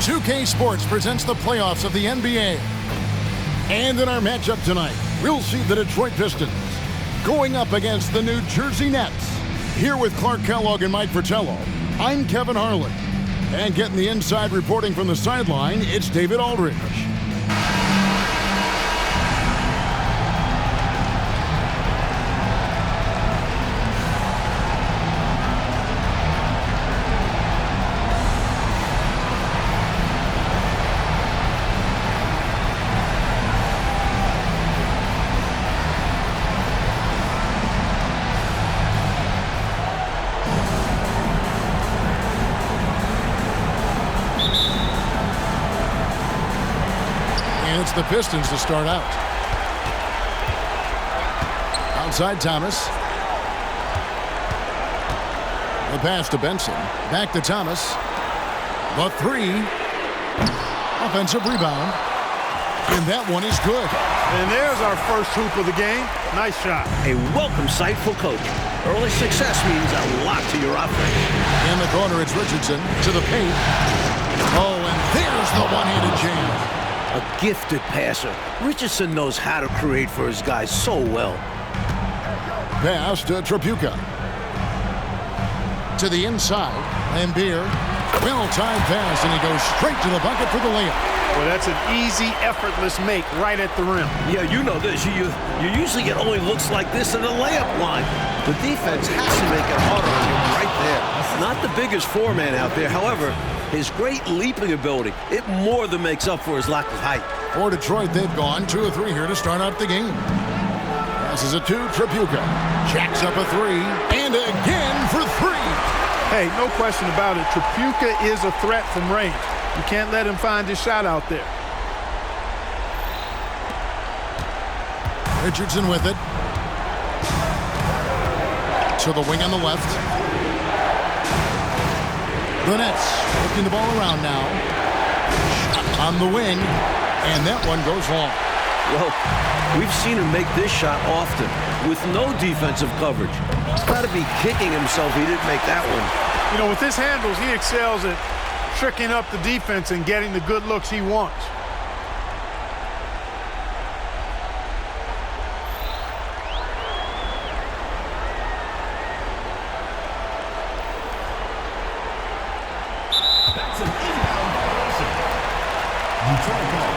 2K Sports presents the playoffs of the NBA. And in our matchup tonight, we'll see the Detroit Pistons going up against the New Jersey Nets. Here with Clark Kellogg and Mike Fratello, I'm Kevin Harlan. And getting the inside reporting from the sideline, it's David Aldridge. It's the Pistons to start out. Outside Thomas. The pass to Benson. Back to Thomas. The three. Offensive rebound. And that one is good. And there's our first hoop of the game. Nice shot. A welcome sight for coaching. Early success means a lot to your offense. In the corner, it's Richardson to the paint. Oh, and there's the one-handed jam. A gifted passer. Richardson knows how to create for his guys so well. Pass to Tripucka. To the inside. Lambeer. Well-timed pass, and he goes straight to the bucket for the layup. Well, that's an easy, effortless make right at the rim. Yeah, you know this. You usually get only looks like this in the layup line. The defense has to make it harder on him right there. Not the biggest four-man out there. However, his great leaping ability, it more than makes up for his lack of height. For Detroit, they've gone 2 of 3 here to start out the game. Passes it to Tripucka. Jacks up a three, and again for 3. Hey, no question about it. Tripucka is a threat from range. You can't let him find his shot out there. Richardson with it. To the wing on the left. The Nets working the ball around now. Shot on the wing, and that one goes long. Well, we've seen him make this shot often with no defensive coverage. He's got to be kicking himself he didn't make that one. You know, with his handles, he excels at tricking up the defense and getting the good looks he wants. That's an inbound violation. Detroit ball.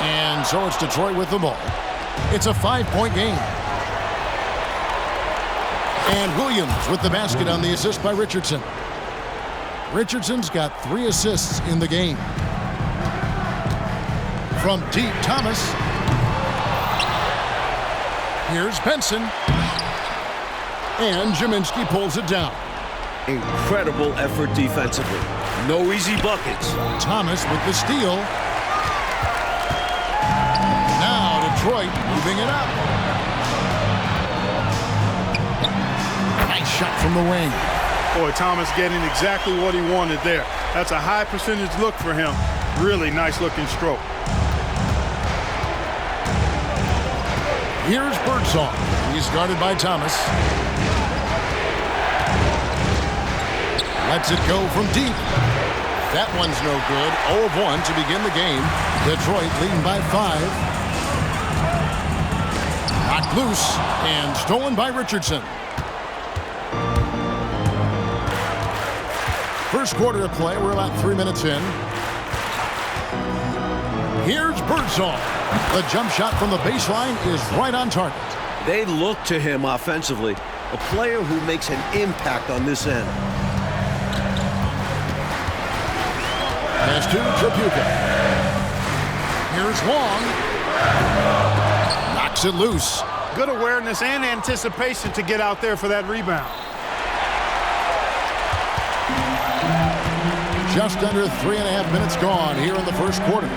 And so it's Detroit with the ball. It's a 5-point game. And Williams with the basket on the assist by Richardson. Richardson's got 3 assists in the game. From deep, Thomas. Here's Benson. And Jaminski pulls it down. Incredible effort defensively. No easy buckets. Thomas with the steal. Now Detroit moving it up. Nice shot from the wing. Boy, Thomas getting exactly what he wanted there. That's a high percentage look for him. Really nice looking stroke. Here's Birdsong. He's guarded by Thomas. Lets it go from deep. That one's no good. 0 of 1 to begin the game. Detroit leading by 5. Knocked loose and stolen by Richardson. First quarter of play. We're about 3 minutes in. Here's Birdsong. The jump shot from the baseline is right on target. They look to him offensively, a player who makes an impact on this end. Pass to Tripucka. Here's Long. Knocks it loose. Good awareness and anticipation to get out there for that rebound. Just under 3.5 minutes gone here in the first quarter.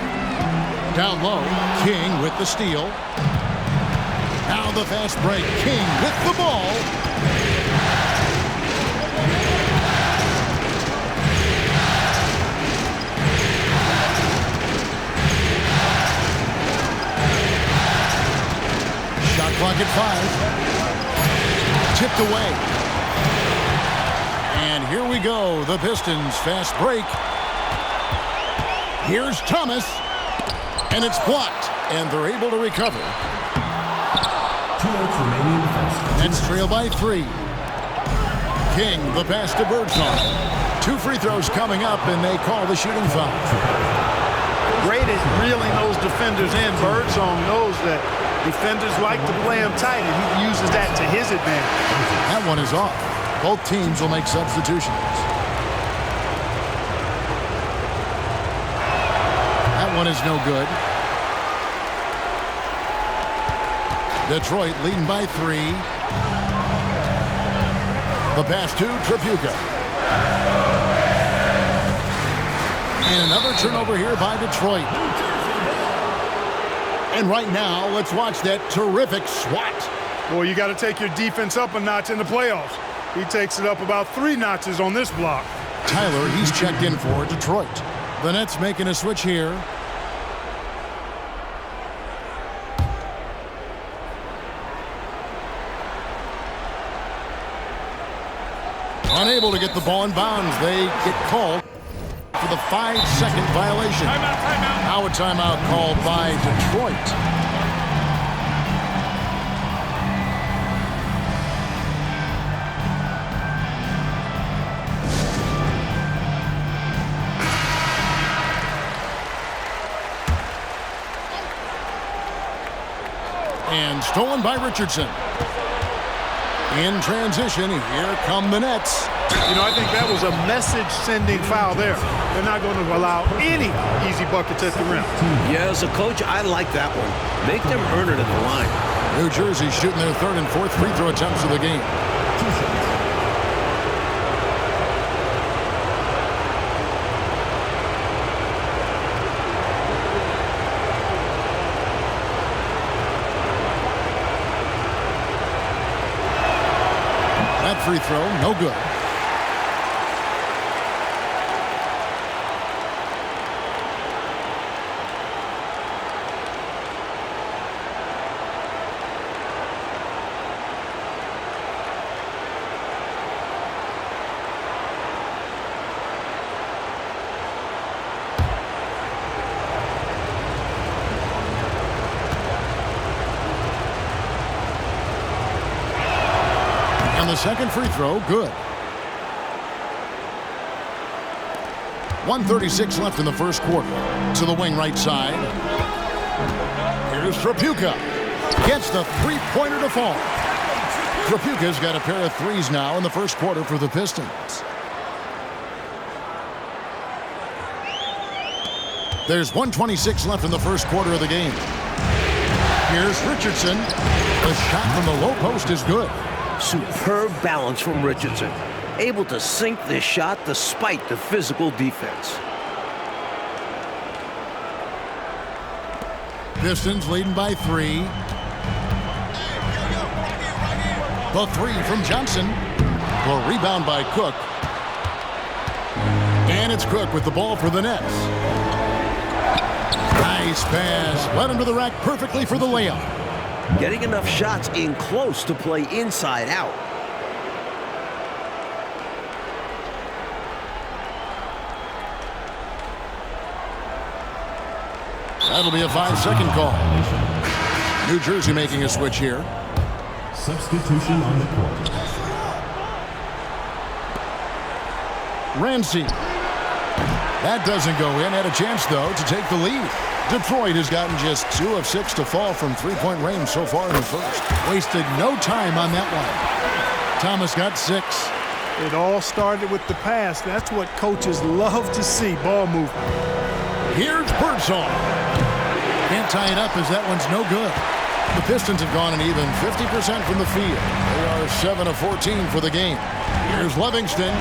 Down low, King with the steal. Now the fast break. King with the ball. Clock at 5. Tipped away. And here we go. The Pistons fast break. Here's Thomas. And it's blocked. And they're able to recover. 2 minutes remaining in the first. Nets trail by 3. King, the pass to Birdsong. 2 free throws coming up, and they call the shooting foul. Great at reeling those defenders in. Birdsong knows that defenders like to play him tight, and he uses that to his advantage. That one is off. Both teams will make substitutions. That one is no good. Detroit leading by 3. The pass to Tripucka. And another turnover here by Detroit. And right now, let's watch that terrific swat. Boy, you got to take your defense up a notch in the playoffs. He takes it up about 3 notches on this block. Tyler, he's checked in for Detroit. The Nets making a switch here. Unable to get the ball in bounds. They get called for the 5-second violation. Timeout. Now a timeout called by Detroit. And stolen by Richardson. In transition, here come the Nets. You know, I think that was a message-sending foul there. They're not going to allow any easy buckets at the rim. Yeah, as a coach, I like that one. Make them earn it at the line. New Jersey shooting their 3rd and 4th free throw attempts of the game. 2 shots. That free throw, no good. And the second free throw, good. 1:36 left in the first quarter. To the wing right side. Here's Tripucka. Gets the three-pointer to fall. Tripucka's got a pair of threes now in the first quarter for the Pistons. There's 1:26 left in the first quarter of the game. Here's Richardson. The shot from the low post is good. Superb balance from Richardson. Able to sink this shot despite the physical defense. Pistons leading by 3. The 3 from Johnson. The rebound by Cook. And it's Cook with the ball for the Nets. Nice pass. Led him to the rack perfectly for the layup. Getting enough shots in close to play inside out. That'll be a 5-second call. New Jersey making a switch here. Substitution on the court. Ramsey. That doesn't go in. Had a chance, though, to take the lead. Detroit has gotten just 2 of 6 to fall from three-point range so far in the first. Wasted no time on that one. Thomas got 6. It all started with the pass. That's what coaches love to see, ball movement. Here's Birdsong. Can't tie it up as that one's no good. The Pistons have gone an even 50% from the field. They are 7 of 14 for the game. Here's Livingston.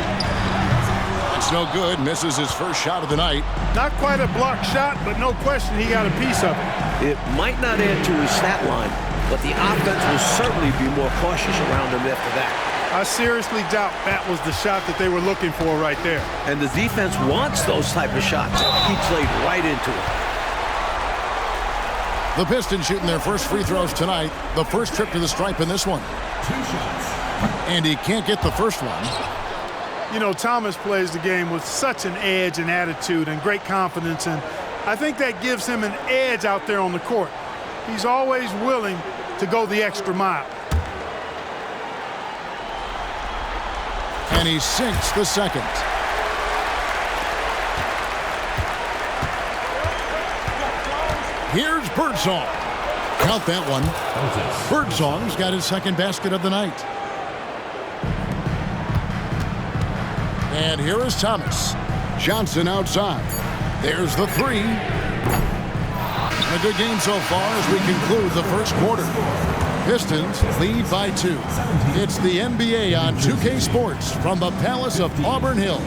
It's no good. Misses his first shot of the night. Not quite a blocked shot, but no question he got a piece of it. It might not add to his stat line, but the offense will certainly be more cautious around him after that. I seriously doubt that was the shot that they were looking for right there. And the defense wants those type of shots. He played right into it. The Pistons shooting their first free throws tonight. The first trip to the stripe in this one. 2 shots. And he can't get the first one. You know, Thomas plays the game with such an edge and attitude and great confidence, and I think that gives him an edge out there on the court. He's always willing to go the extra mile. And he sinks the second. Here's Birdsong. Count that one. Birdsong's got his second basket of the night. And here is Thomas. Johnson outside. There's the three. A good game so far as we conclude the first quarter. Pistons lead by 2. It's the NBA on 2K Sports from the Palace of Auburn Hills.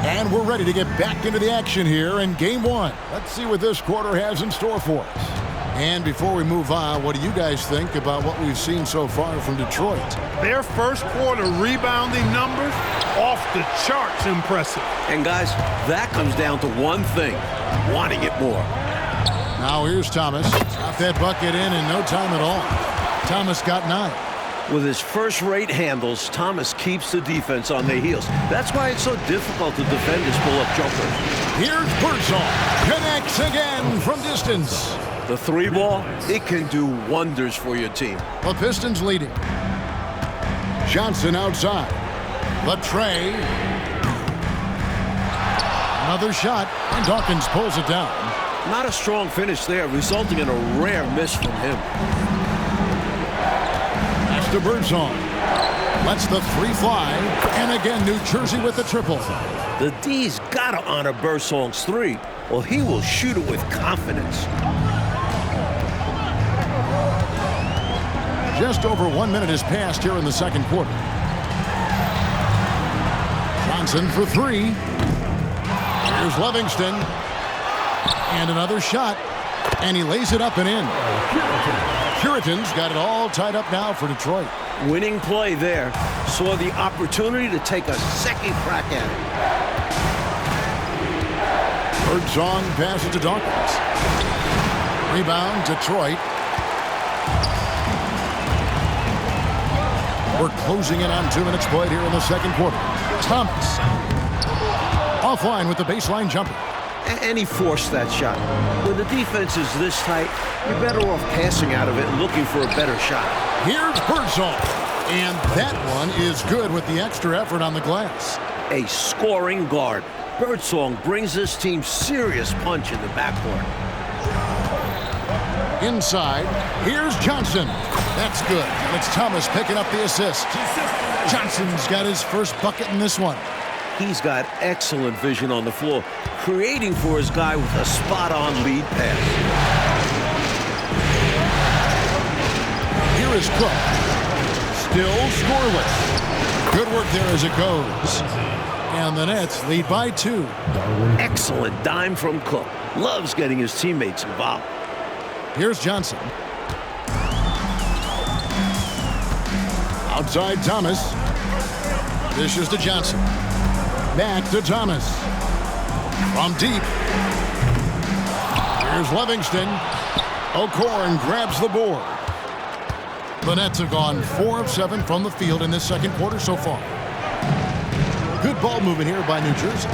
And we're ready to get back into the action here in Game 1. Let's see what this quarter has in store for us. And before we move on, what do you guys think about what we've seen so far from Detroit? Their first quarter rebounding numbers, off the charts impressive. And guys, that comes down to one thing, wanting it more. Now here's Thomas. Got that bucket in no time at all. Thomas got 9. With his first-rate handles, Thomas keeps the defense on their heels. That's why it's so difficult to defend his pull-up jumper. Here's Birdsong. Connects again from distance. The 3-ball, it can do wonders for your team. The Pistons leading. Johnson outside. The tray. Another shot, and Dawkins pulls it down. Not a strong finish there, resulting in a rare miss from him. To Birdsong. Lets the 3 fly. And again, New Jersey with the triple. The D's got to honor Birdsong's 3, or he will shoot it with confidence. Just over 1 minute has passed here in the second quarter. Johnson for 3. Here's Livingston. And another shot. And he lays it up and in. Puritans got it all tied up now for Detroit. Winning play there. Saw the opportunity to take a second crack at it. Birdsong passes to Dawkins. Rebound, Detroit. We're closing in on 2 minutes played here in the second quarter. Thomas. Offline with the baseline jumper. And he forced that shot. When the defense is this tight, you're better off passing out of it and looking for a better shot. Here's Birdsong. And that one is good with the extra effort on the glass. A scoring guard. Birdsong brings this team serious punch in the backcourt. Inside, here's Johnson. That's good. And it's Thomas picking up the assist. Johnson's got his first bucket in this one. He's got excellent vision on the floor, creating for his guy with a spot-on lead pass. Here is Cook. Still scoreless. Good work there as it goes. And the Nets lead by 2. Excellent dime from Cook. Loves getting his teammates involved. Here's Johnson. Outside Thomas. Dishes to Johnson. Back to Thomas. From deep. Here's Livingston. O'Corn grabs the board. The Nets have gone 4 of 7 from the field in this second quarter so far. Good ball movement here by New Jersey.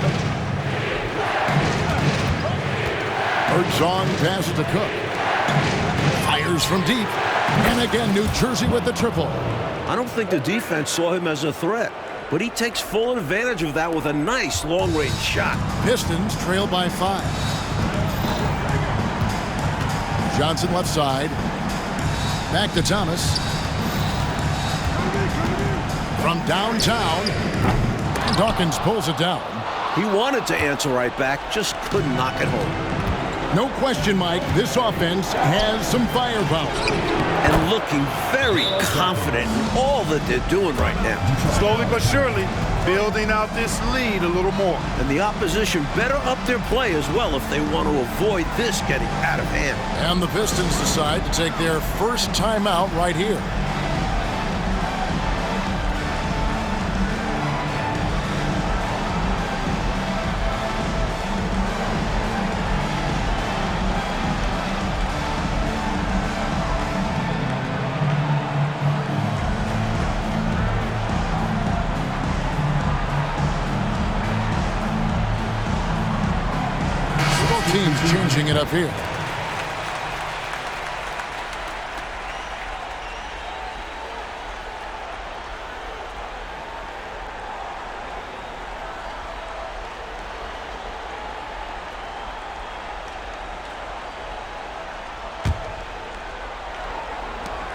Birdsong passes to Cook. Fires from deep. And again, New Jersey with the triple. I don't think the defense saw him as a threat, but he takes full advantage of that with a nice long-range shot. Pistons trail by 5. Johnson left side. Back to Thomas. From downtown. Dawkins pulls it down. He wanted to answer right back, just couldn't knock it home. No question, Mike, this offense has some firepower. And looking very confident in all that they're doing right now. Slowly but surely, building out this lead a little more. And the opposition better up their play as well if they want to avoid this getting out of hand. And the Pistons decide to take their first timeout right here. Teams changing it up here.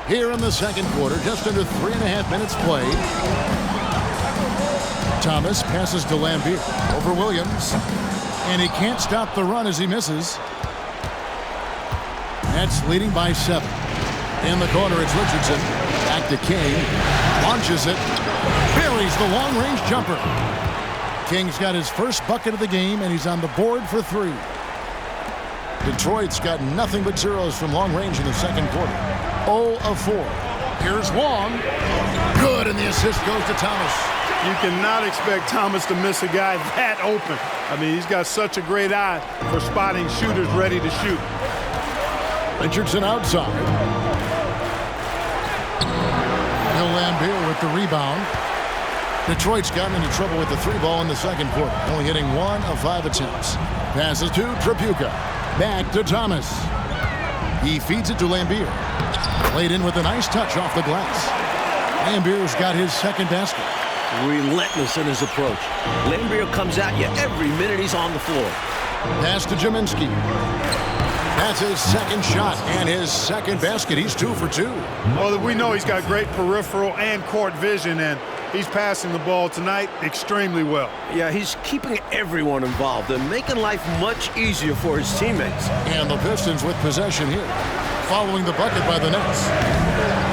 Here in the second quarter, just under 3.5 minutes played. Thomas passes to Lambier over Williams. And he can't stop the run as he misses. Nets leading by 7. In the corner, it's Richardson. Back to King. Launches it. Buries the long-range jumper. King's got his first bucket of the game, and he's on the board for 3. Detroit's got nothing but zeros from long range in the second quarter. 0 of 4. Here's Long. Good, and the assist goes to Thomas. You cannot expect Thomas to miss a guy that open. I mean, he's got such a great eye for spotting shooters ready to shoot. Richardson outside. Bill Lambier with the rebound. Detroit's gotten into trouble with the 3-ball in the second quarter, only hitting 1 of 5 attempts. Passes to Tripucka. Back to Thomas. He feeds it to Lambier. Played in with a nice touch off the glass. Lambier's got his second basket. Relentless in his approach. Lambier comes at you every minute he's on the floor. Pass to Jaminski. That's his second shot and his second basket. He's 2 for 2. Well, we know he's got great peripheral and court vision, and he's passing the ball tonight extremely well. Yeah, he's keeping everyone involved and making life much easier for his teammates. And the Pistons with possession here, following the bucket by the Nets.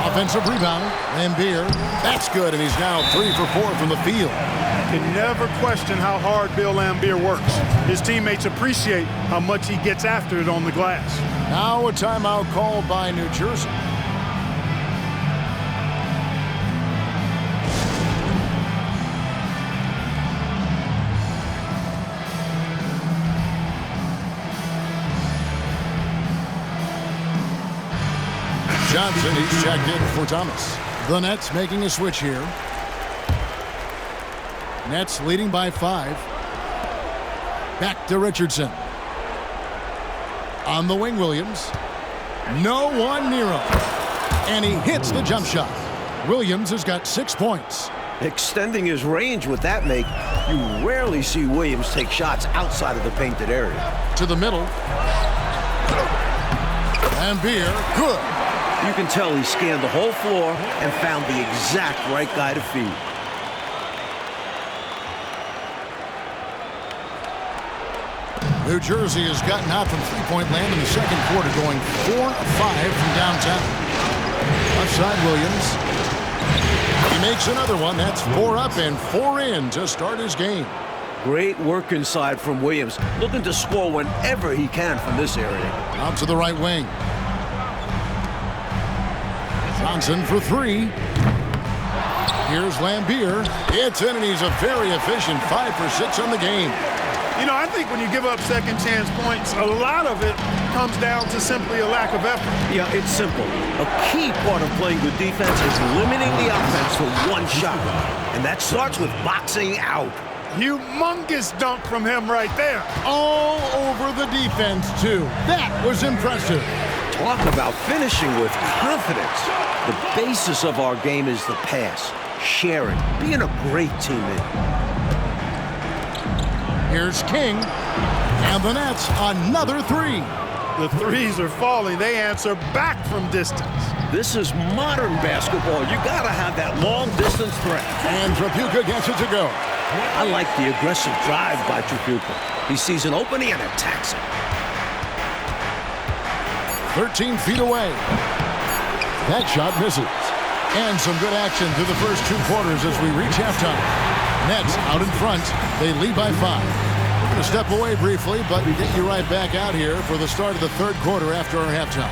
Offensive rebound, Lambier. That's good, and he's now 3 for 4 from the field. Can never question how hard Bill Lambier works. His teammates appreciate how much he gets after it on the glass. Now a timeout called by New Jersey. Johnson, he's checked in for Thomas. The Nets making a switch here. Nets leading by 5. Back to Richardson. On the wing, Williams. No one near him. And he hits the jump shot. Williams has got 6 points. Extending his range with that make, you rarely see Williams take shots outside of the painted area. To the middle. Lambier, good. You can tell he scanned the whole floor and found the exact right guy to feed. New Jersey has gotten out from three-point land in the second quarter, going 4 of 5 from downtown. Left side, Williams. He makes another one. That's 4 up and 4 in to start his game. Great work inside from Williams, looking to score whenever he can from this area. Out to the right wing. Johnson for 3. Here's Lambier. It's in, and he's a very efficient 5 for 6 on the game. You know, I think when you give up second chance points, a lot of it comes down to simply a lack of effort. Yeah, it's simple. A key part of playing good defense is limiting the offense to one shot. And that starts with boxing out. Humongous dunk from him right there. All over the defense, too. That was impressive. Talk about finishing with confidence. The basis of our game is the pass, sharing, being a great teammate. Here's King, and the Nets another 3. The threes are falling. They answer back from distance. This is modern basketball. You gotta have that long distance threat. And Tripucka gets it to go. I like the aggressive drive by Tripucka. He sees an opening and attacks it. 13 feet away. That shot misses. And some good action through the first 2 quarters as we reach halftime. Nets out in front. They lead by 5. We're going to step away briefly, but get you right back out here for the start of the 3rd quarter after our halftime.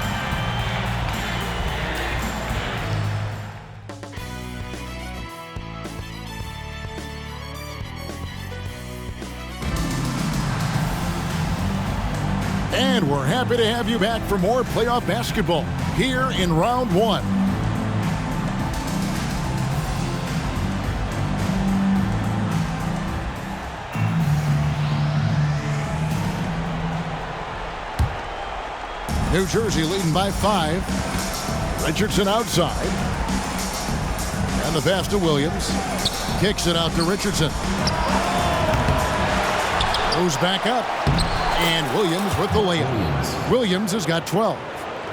And we're happy to have you back for more playoff basketball here in round 1. New Jersey leading by 5. Richardson outside. And the pass to Williams. Kicks it out to Richardson. Goes back up. And Williams with the layup. Williams has got 12.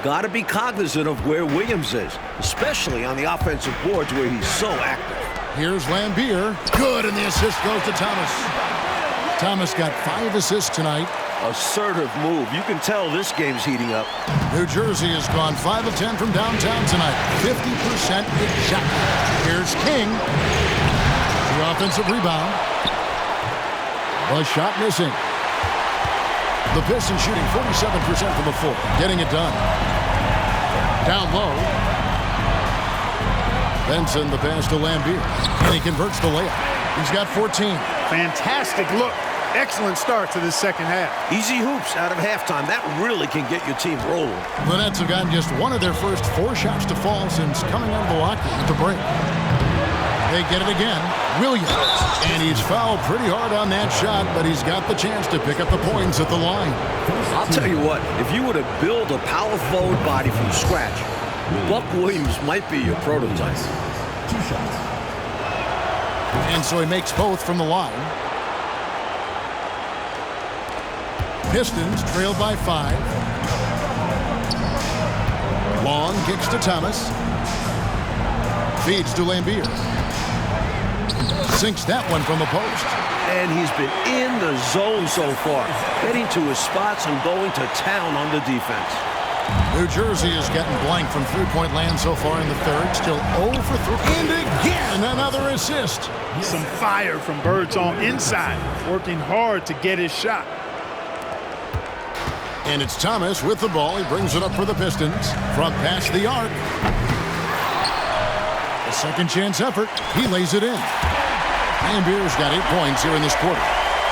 Got to be cognizant of where Williams is, especially on the offensive boards where he's so active. Here's Lambier. Good, and the assist goes to Thomas. Thomas got 5 assists tonight. Assertive move. You can tell this game's heating up. New Jersey has gone 5 of 10 from downtown tonight. 50% exactly. Here's King. The offensive rebound. A shot missing. The Pistons shooting 47% from the floor. Getting it done. Down low. Benson, the pass to Lambier. And he converts the layup. He's got 14. Fantastic look. Excellent start to this second half. Easy hoops out of halftime. That really can get your team rolling. The Nets have gotten just one of their first 4 shots to fall since coming out of the locker room to break. They get it again. Williams. And he's fouled pretty hard on that shot, but he's got the chance to pick up the points at the line. I'll tell you what, if you were to build a power forward body from scratch, Buck Williams might be your prototype. 2 shots. And so he makes both from the line. Pistons trailed by 5. Long kicks to Thomas. Feeds to Lambier. Sinks that one from the post. And he's been in the zone so far, getting to his spots and going to town on the defense. New Jersey is getting blank from three-point land so far in the 3rd. Still 0 for 3. And again, another assist. Some fire from Birdsong inside, working hard to get his shot. And it's Thomas with the ball. He brings it up for the Pistons from past the arc. A second chance effort. He lays it in. Lambier's got 8 points here in this quarter.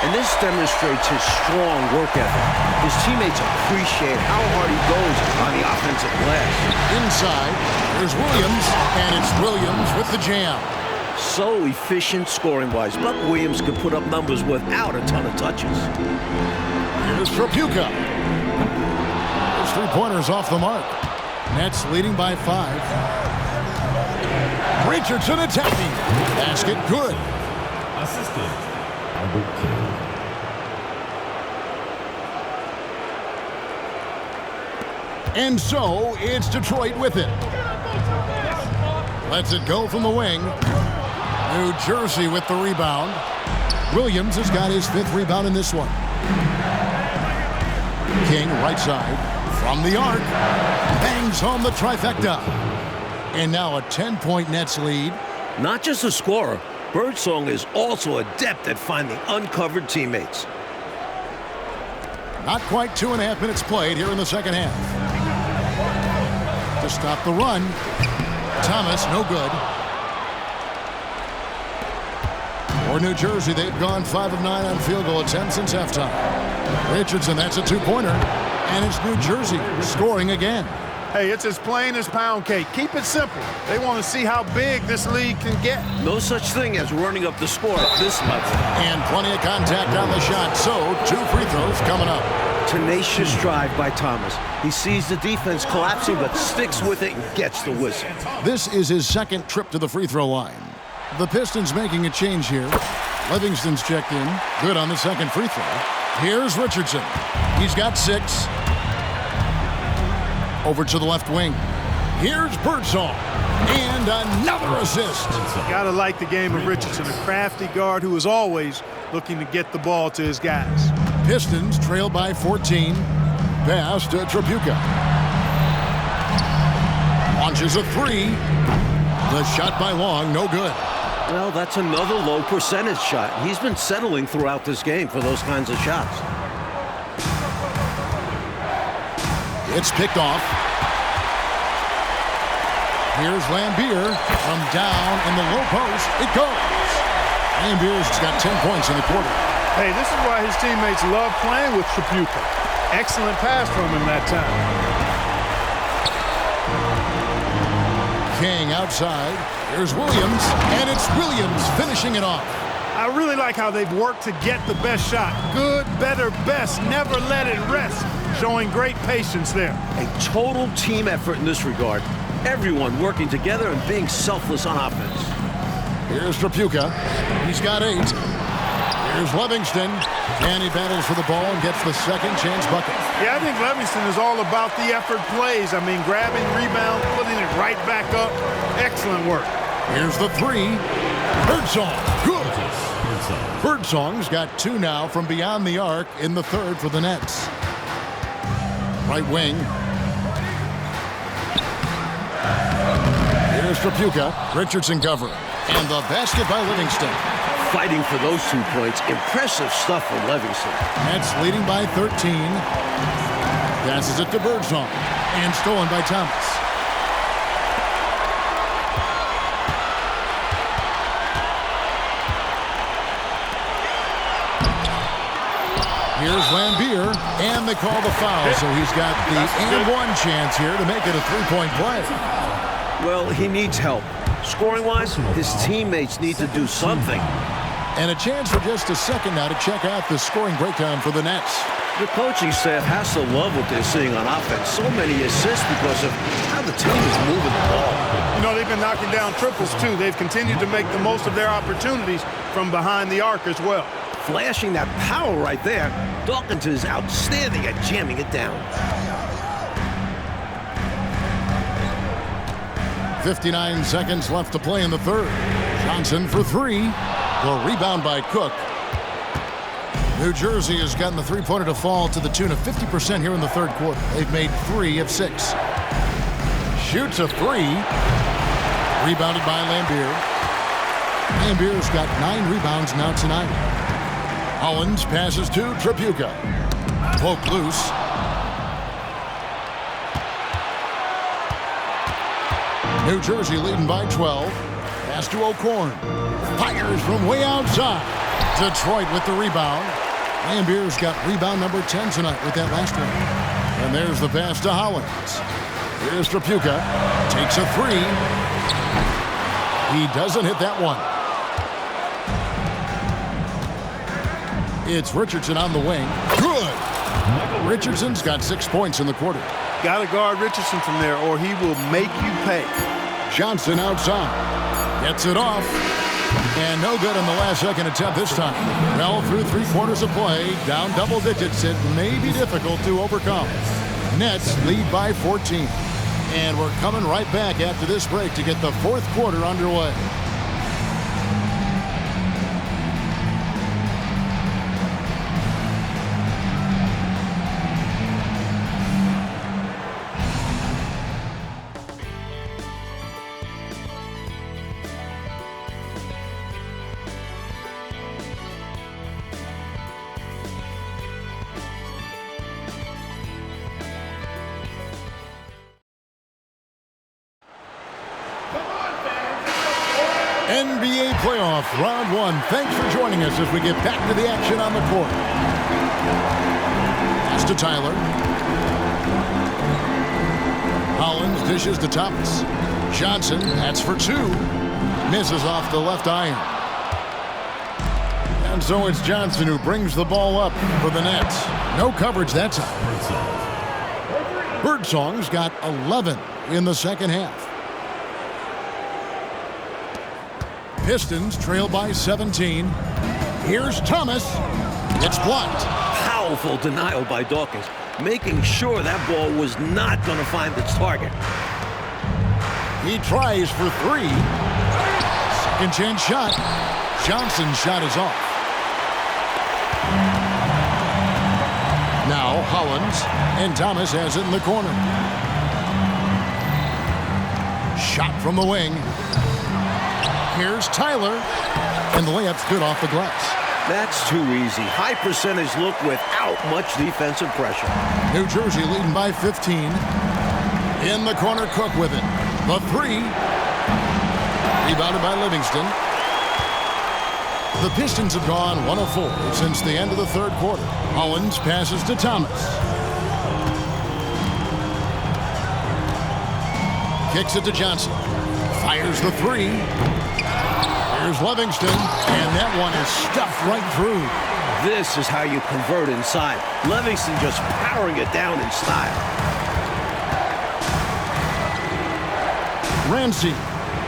And this demonstrates his strong work ethic. His teammates appreciate how hard he goes on the offensive glass. Inside, there's Williams, and it's Williams with the jam. So efficient scoring-wise. Buck Williams can put up numbers without a ton of touches. Here's Tripucka. Those 3-pointers off the mark. Nets leading by 5. Richardson attacking. Basket good. Assistant. Albert King. And so it's Detroit with it. Lets it go from the wing. New Jersey with the rebound. Williams has got his 5th rebound in this one. King right side from the arc. Bangs home the trifecta. And now a 10-point Nets lead. Not just a scorer, Birdsong is also adept at finding uncovered teammates. Not quite 2.5 minutes played here in the second half. To stop the run. Thomas, no good. For New Jersey, they've gone 5 of 9 on field goal attempts since halftime. Richardson, that's a 2-pointer. And it's New Jersey scoring again. Hey, it's as plain as pound cake. Keep it simple. They want to see how big this league can get. No such thing as running up the score at this level. And plenty of contact on the shot, so 2 free throws coming up. Tenacious drive by Thomas. He sees the defense collapsing, but sticks with it and gets the whistle. This is his 2nd trip to the free throw line. The Pistons making a change here. Livingston's checked in. Good on the 2nd free throw. Here's Richardson. He's got 6. Over to the left wing. Here's Birdsong. And another assist. Gotta like the game of Richardson, a crafty guard who is always looking to get the ball to his guys. Pistons trail by 14. Pass to Tripucka. Launches a three. The shot by Long, no good. Well, that's another low percentage shot. He's been settling throughout this game for those kinds of shots. It's picked off. Here's Lambier from down in the low post. It goes. Lambier's got 10 points in the quarter. Hey, this is why his teammates love playing with Tripucka. Excellent pass from him that time. King outside. Here's Williams, and it's Williams finishing it off. I really like how they've worked to get the best shot. Good, better, best. Never let it rest. Showing great patience there. A total team effort in this regard. Everyone working together and being selfless on offense. Here's Tripucka. He's got 8. Here's Livingston. And he battles for the ball and gets the second chance bucket. Yeah, I think Livingston is all about the effort plays. I mean, grabbing, rebound, putting it right back up. Excellent work. Here's the 3. Birdsong. Good. Birdsong's got 2 now from beyond the arc in the third for the Nets. Right wing. Here's Tripucka. Richardson covering. And the basket by Livingston. Fighting for those 2 points. Impressive stuff from Livingston. Nets leading by 13. Passes it to Birdsong. And stolen by Thomas. Here's Lambier, and they call the foul, so he's got the and-one chance here to make it a 3-point play. Well, he needs help. Scoring-wise, his teammates need to do something. And a chance for just a second now to check out the scoring breakdown for the Nets. The coaching staff has to love what they're seeing on offense. So many assists because of how the team is moving the ball. You know, they've been knocking down triples, too. They've continued to make the most of their opportunities from behind the arc as well. Flashing that power right there. Dawkins is outstanding at jamming it down. 59 seconds left to play in the third. Johnson for 3. The rebound by Cook. New Jersey has gotten the three-pointer to fall to the tune of 50% here in the third quarter. They've made 3 of 6. Shoots a 3. Rebounded by Lambier. Lambier's got 9 rebounds now tonight. Hollins passes to Tripucka. Poke loose. New Jersey leading by 12. Pass to O'Korn. Fires from way outside. Detroit with the rebound. Lambier's got rebound number 10 tonight with that last one. And there's the pass to Hollins. Here's Tripucka. Takes a 3. He doesn't hit that one. It's Richardson on the wing. Good. Richardson's got 6 points in the quarter. Got to guard Richardson from there or he will make you pay. Johnson outside. Gets it off. And no good on the last second attempt this time. Well, through 3 quarters of play, down double digits, it may be difficult to overcome. Nets lead by 14. And we're coming right back after this break to get the fourth quarter underway. NBA playoff round 1. Thanks for joining us as we get back to the action on the court. Pass to Tyler. Hollins dishes to Thomas. Johnson, that's for 2. Misses off the left iron. And so it's Johnson who brings the ball up for the Nets. No coverage that time. Birdsong's got 11 in the second half. Pistons trail by 17. Here's Thomas. It's blocked. Powerful denial by Dawkins, making sure that ball was not going to find its target. He tries for three. Second chance shot. Johnson's shot is off. Now Hollins, and Thomas has it in the corner. Shot from the wing. Here's Tyler, and the layup's good off the glass. That's too easy. High percentage look without much defensive pressure. New Jersey leading by 15. In the corner, Cook with it. The three. Rebounded by Livingston. The Pistons have gone 1 of 4 since the end of the third quarter. Hollins passes to Thomas. Kicks it to Johnson. Fires the three. Here's Livingston, and that one is stuffed right through. This is how you convert inside. Livingston just powering it down in style. Ramsey.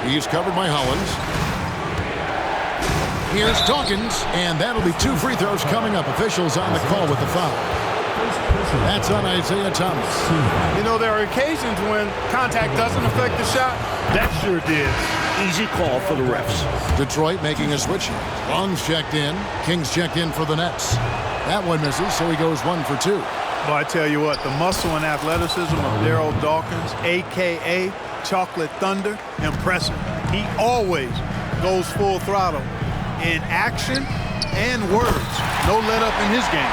He's covered by Hollins. Here's Dawkins, and that'll be 2 free throws coming up. Officials on the call with the foul. That's on Isaiah Thomas. You know, there are occasions when contact doesn't affect the shot. That sure did. Easy call for the refs. Detroit making a switch. Long's checked in. King's checked in for the Nets. That one misses, so he goes 1 for 2. Well, I tell you what, the muscle and athleticism of Daryl Dawkins, a.k.a. Chocolate Thunder, impressive. He always goes full throttle in action and words. No let up in his game.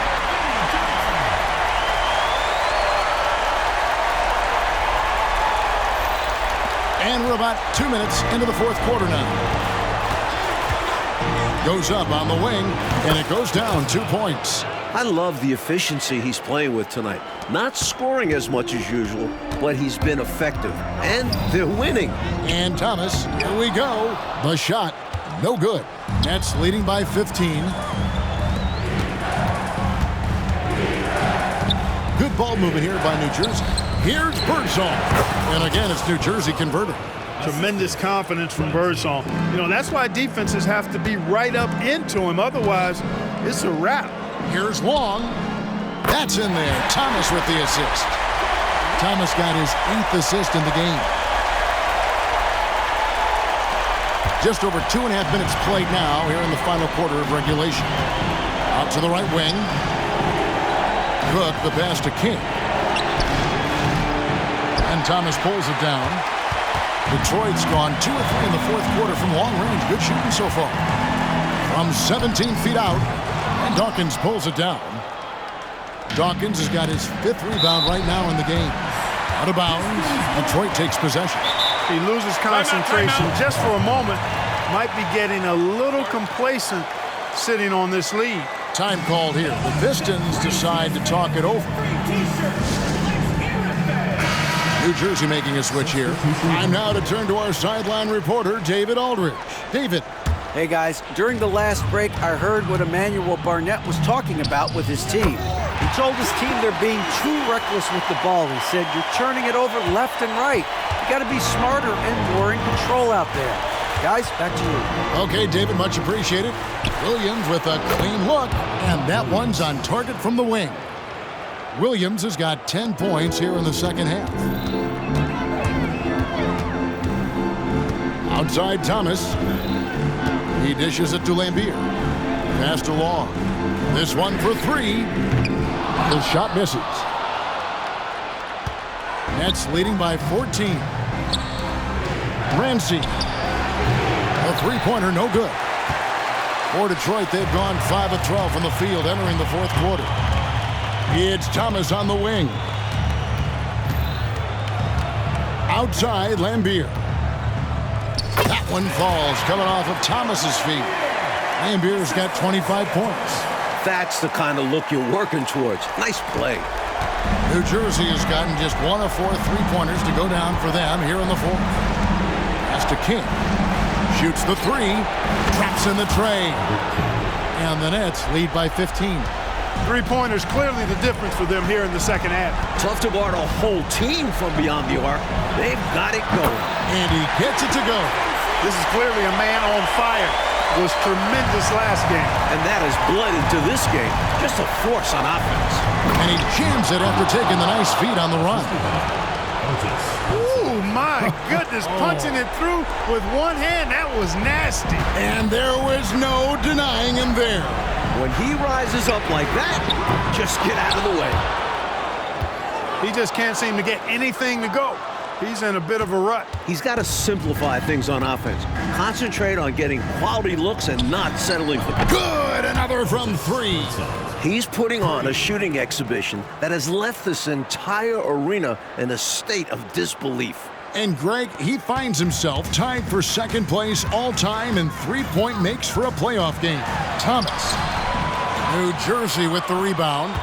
And we're about 2 minutes into the fourth quarter now. Goes up on the wing, and it goes down 2 points. I love the efficiency he's playing with tonight. Not scoring as much as usual, but he's been effective. And they're winning. And Thomas, here we go. The shot, no good. Nets leading by 15. Good ball movement here by New Jersey. Here's Birdsong. And again, it's New Jersey converted. Tremendous confidence from Birdsong. You know, that's why defenses have to be right up into him. Otherwise, it's a wrap. Here's Long. That's in there. Thomas with the assist. Thomas got his 8th assist in the game. Just over 2.5 minutes played now here in the final quarter of regulation. Out to the right wing. Cook, the pass to King. And Thomas pulls it down. Detroit's gone 2 of 3 in the fourth quarter from long range. Good shooting so far. From 17 feet out, and Dawkins pulls it down. Dawkins has got his 5th rebound right now in the game. Out of bounds, Detroit takes possession. He loses concentration just for a moment. Might be getting a little complacent sitting on this lead. Time called here. The Pistons decide to talk it over. New Jersey making a switch here. Time now to turn to our sideline reporter, David Aldridge. David. Hey guys, during the last break, I heard what Emmanuel Barnett was talking about with his team. He told his team they're being too reckless with the ball. He said, you're turning it over left and right. You got to be smarter and more in control out there. Guys, back to you. Okay, David, much appreciated. Williams with a clean look, and that one's on target from the wing. Williams has got 10 points here in the second half. Outside Thomas. He dishes it to Lambier. Pass to Long. This one for 3. The shot misses. Nets leading by 14. Ramsey. A three-pointer, no good. For Detroit, they've gone 5 of 12 from the field entering the fourth quarter. It's Thomas on the wing. Outside, Lambier. That one falls, coming off of Thomas's feet. Lambier's got 25 points. That's the kind of look you're working towards. Nice play. New Jersey has gotten just 1 of 4 three-pointers to go down for them here in the fourth. Pass to King. Shoots the 3. Drops in the tray. And the Nets lead by 15. Three-pointers clearly the difference for them here in the second half. Tough to guard a whole team from beyond the arc. They've got it going. And he gets it to go. This is clearly a man on fire. Was tremendous last game. And that has bled into this game. Just a force on offense. And he jams it after taking the nice feed on the run. Ooh, my goodness, punching it through with one hand. That was nasty. And there was no denying him there. When he rises up like that, just get out of the way. He just can't seem to get anything to go. He's in a bit of a rut. He's got to simplify things on offense. Concentrate on getting quality looks and not settling for Good, another from three. He's putting on a shooting exhibition that has left this entire arena in a state of disbelief. And Greg, he finds himself tied for second place all-time in three-point makes for a playoff game. Thomas. New Jersey with the rebound.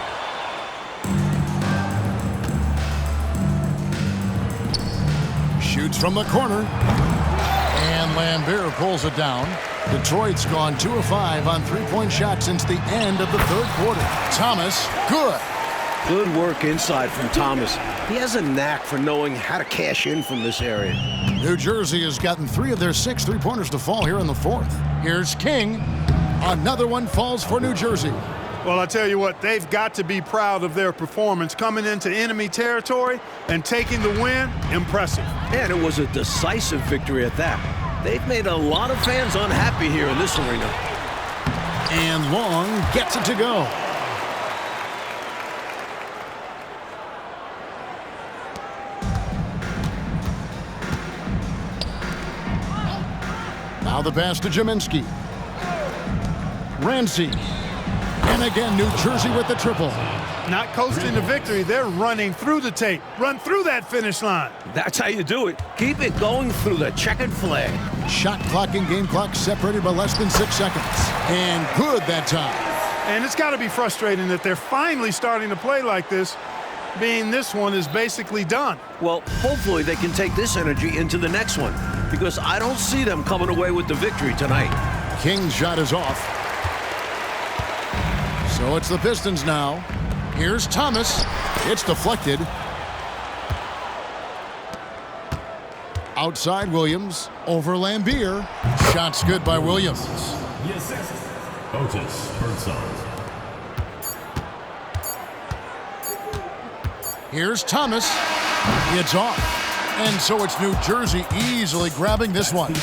Shoots from the corner. And Lambeer pulls it down. Detroit's gone 2 of 5 on three-point shots since the end of the third quarter. Thomas, good. Good work inside from Thomas. He has a knack for knowing how to cash in from this area. New Jersey has gotten 3 of their 6 three-pointers to fall here in the fourth. Here's King. Another one falls for New Jersey. Well, I tell you what, they've got to be proud of their performance coming into enemy territory and taking the win. Impressive. And it was a decisive victory at that. They've made a lot of fans unhappy here in this arena. And Long gets it to go. Now the pass to Jaminski. Ramsey. And again, New Jersey with the triple. Not coasting to victory. They're running through the tape. Run through that finish line. That's how you do it. Keep it going through the checkered flag. Shot clock and game clock separated by less than 6 seconds. And good that time. And it's got to be frustrating that they're finally starting to play like this, being this one is basically done. Well, hopefully they can take this energy into the next one, because I don't see them coming away with the victory tonight. King's shot is off. So it's the Pistons now. Here's Thomas. It's deflected. Outside Williams. Over Lambeer. Shot's good by Williams. Here's Thomas. It's off. And so it's New Jersey easily grabbing this one.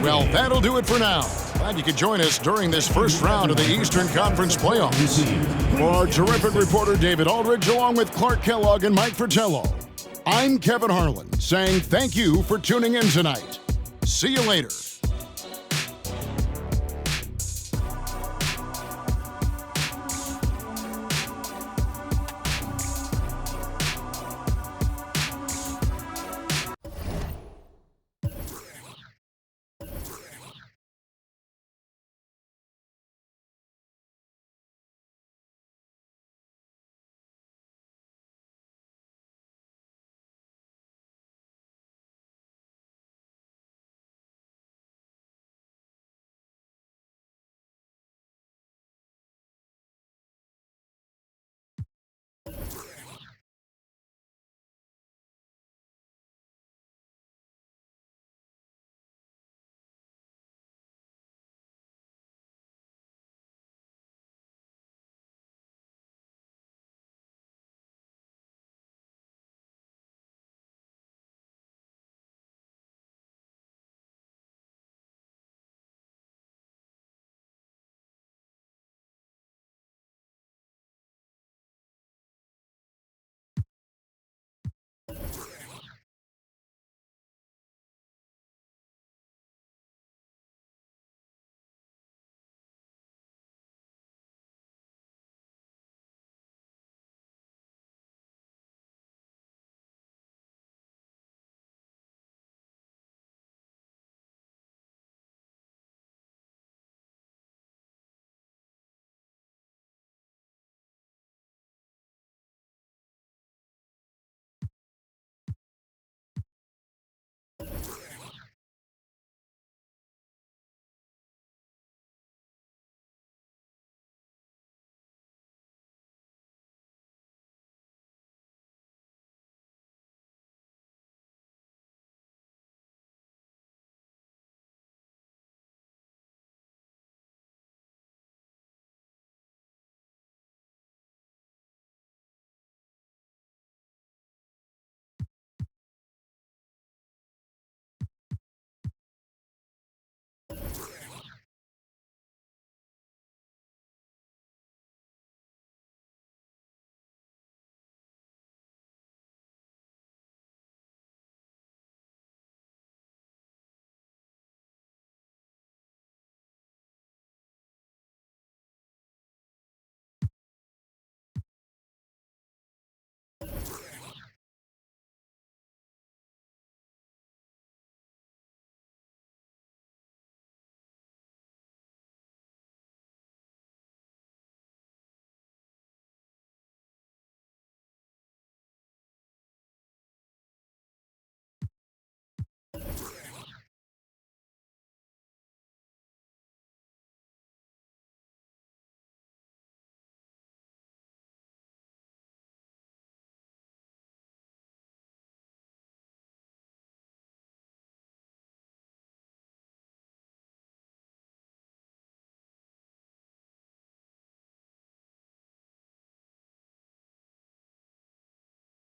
Well, that'll do it for now. Glad you could join us during this first round of the Eastern Conference playoffs. For our terrific reporter David Aldridge, along with Clark Kellogg and Mike Fratello, I'm Kevin Harlan saying thank you for tuning in tonight. See you later.